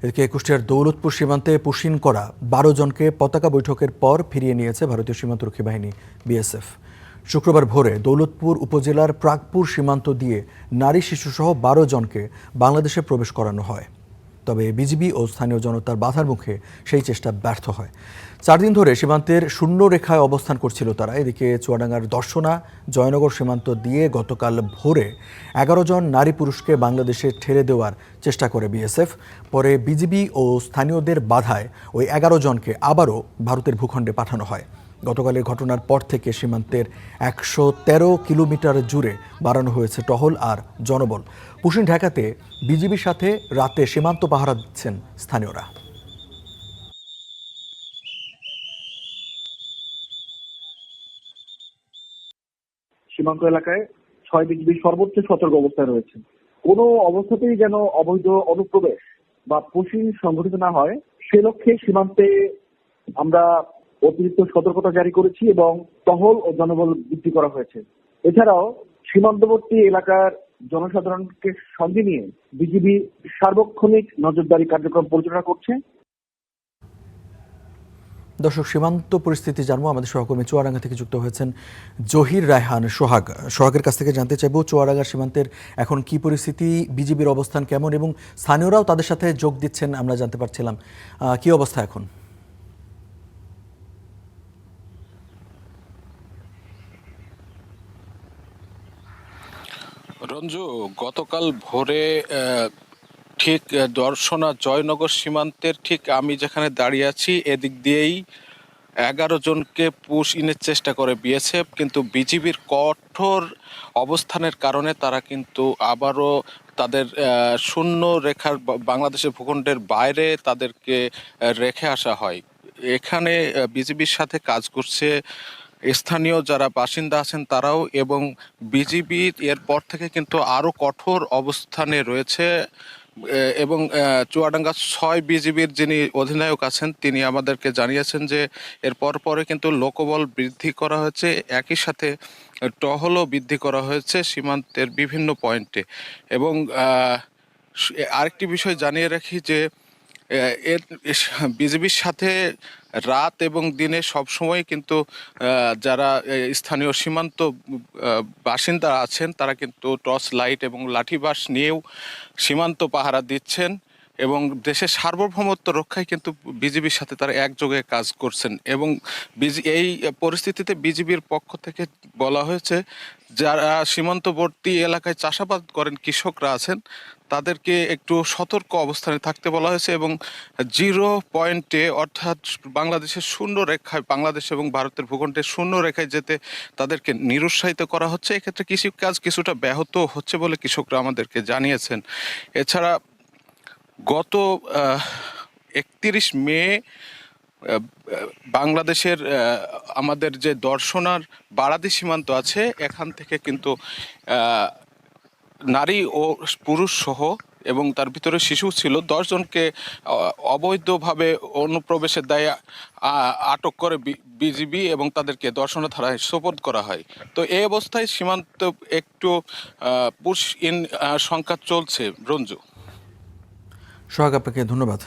এদিকে কুষ্টিয়ার দৌলতপুর সীমান্তে পুশিন করা ১২ জনকে পতাকা বৈঠকের পর ফিরিয়ে নিয়েছে ভারতীয় সীমান্তরক্ষী বাহিনী বিএসএফ। শুক্রবার ভোরে দৌলতপুর উপজেলার প্রাগপুর সীমান্ত দিয়ে নারী শিশুসহ ১২ জনকে বাংলাদেশে প্রবেশ করানো হয়। তবে বিজিবি ও স্থানীয় জনতার বাধার মুখে সেই চেষ্টা ব্যর্থ হয়। ৪ দিন ধরে সীমান্তের শূন্য রেখায় অবস্থান করছিল তারা। এদিকে চুয়াডাঙ্গার দর্শনা জয়নগর সীমান্ত দিয়ে গতকাল ভোরে ১১ জন নারী পুরুষকে বাংলাদেশে ঠেলে দেওয়ার চেষ্টা করে বিএসএফ। পরে বিজিবি ও স্থানীয়দের বাধায় ওই ১১ জনকে আবারও ভারতের ভূখণ্ডে পাঠানো হয়। গতকালের ঘটনার পর থেকে সীমান্তের ১১৩ কিলোমিটার জুড়ে বাড়ানো হয়েছে টহল আর জনবল। পুশিন ঠেকাতে বিজিবির সাথে রাতে সীমান্ত পাহারা দিচ্ছেন স্থানীয়রা। সীমান্ত এলাকায় ৬ বিজিবি সর্বোচ্চ সতর্ক অবস্থায় রয়েছে। কোনো অবস্থাতেই যেন অবৈধ অনুপ্রবেশ বা পুশিং সংঘটিত না হয় সে লক্ষ্যে সীমান্তে আমরা অতিরিক্ত সতর্কতা জারি করেছি এবং টহল ও জনবল বৃদ্ধি করা হয়েছে। এছাড়াও সীমান্তবর্তী এলাকার জনসাধারণকে সঙ্গে নিয়ে বিজিবি সার্বক্ষণিক নজরদারি কার্যক্রম পরিচালনা করছে। দর্শক, সীমান্ত পরিস্থিতি জানবো। আমাদের সহকর্মী চুয়াডাঙ্গা থেকে যুক্ত হয়েছেন জহির রায়হান সোহাগের কাছ থেকে জানতে চাইবো চুয়াডাঙ্গার সীমান্তের এখন কি পরিস্থিতি, বিজিবির অবস্থান কেমন এবং স্থানীয়রাও তাদের সাথে যোগ দিচ্ছেন আমরা জানতে পারছিলাম। কি অবস্থা এখন? রঞ্জু, গতকাল ভোরে ঠিক দর্শনা জয়নগর সীমান্তের ঠিক আমি যেখানে দাঁড়িয়ে আছি এদিক দিয়েই ১১ জনকে পুশ ইনের চেষ্টা করে বিএসএফ, কিন্তু বিজিবির কঠোর অবস্থানের কারণে তারা কিন্তু আবারও তাদের শূন্য রেখার বাংলাদেশের ভূখণ্ডের বাইরে তাদেরকে রেখে আসা হয়। এখানে বিজিবির সাথে কাজ করছে স্থানীয় যারা বাসিন্দা আছেন তারাও, এবং বিজিবি এরপর থেকে কিন্তু আরও কঠোর অবস্থানে রয়েছে। এবং চুয়াডাঙ্গা ৬ বিজিবির যিনি অধিনায়ক আছেন তিনি আমাদেরকে জানিয়েছেন যে এরপর পরে কিন্তু লোকবল বৃদ্ধি করা হয়েছে, একই সাথে টহলও বৃদ্ধি করা হয়েছে সীমান্তের বিভিন্ন পয়েন্টে। এবং আরেকটি বিষয় জানিয়ে রাখি যে এর বিজিবির সাথে রাত এবং দিনে সবসময় কিন্তু যারা স্থানীয় সীমান্ত বাসিন্দা আছেন তারা কিন্তু টর্চ লাইট এবং লাঠিবাস নিয়েও সীমান্ত পাহারা দিচ্ছেন এবং দেশের সার্বভৌমত্ব রক্ষায় কিন্তু বিজিবির সাথে তারা একযোগে কাজ করছেন। এবং এই পরিস্থিতিতে বিজিবির পক্ষ থেকে বলা হয়েছে যারা সীমান্তবর্তী এলাকায় চাষাবাদ করেন কৃষকরা আছেন তাদেরকে একটু সতর্ক অবস্থানে থাকতে বলা হয়েছে এবং 0 পয়েন্টে অর্থাৎ বাংলাদেশের শূন্য রেখায়, বাংলাদেশ এবং ভারতের ভূখণ্ডের শূন্য রেখায় যেতে তাদেরকে নিরুৎসাহিত করা হচ্ছে। এক্ষেত্রে কৃষিকাজ কিছুটা ব্যাহত হচ্ছে বলে কৃষকরা আমাদেরকে জানিয়েছেন। এছাড়া গত ৩১ মে বাংলাদেশের আমাদের যে দর্শনার বারাদি সীমান্ত আছে এখান থেকে কিন্তু নারী ও পুরুষ সহ এবং তার ভিতরে শিশু ছিল ১০ জনকে অবৈধভাবে অনুপ্রবেশের দায়ে আটক করে বিজিবি এবং তাদেরকে দর্শনা থানায় সোপর্দ করা হয়। তো এই অবস্থায় সীমান্ত একটু পুশ ইন সংখ্যা চলছে। রঞ্জু, সোহাগ, আপনাকে ধন্যবাদ।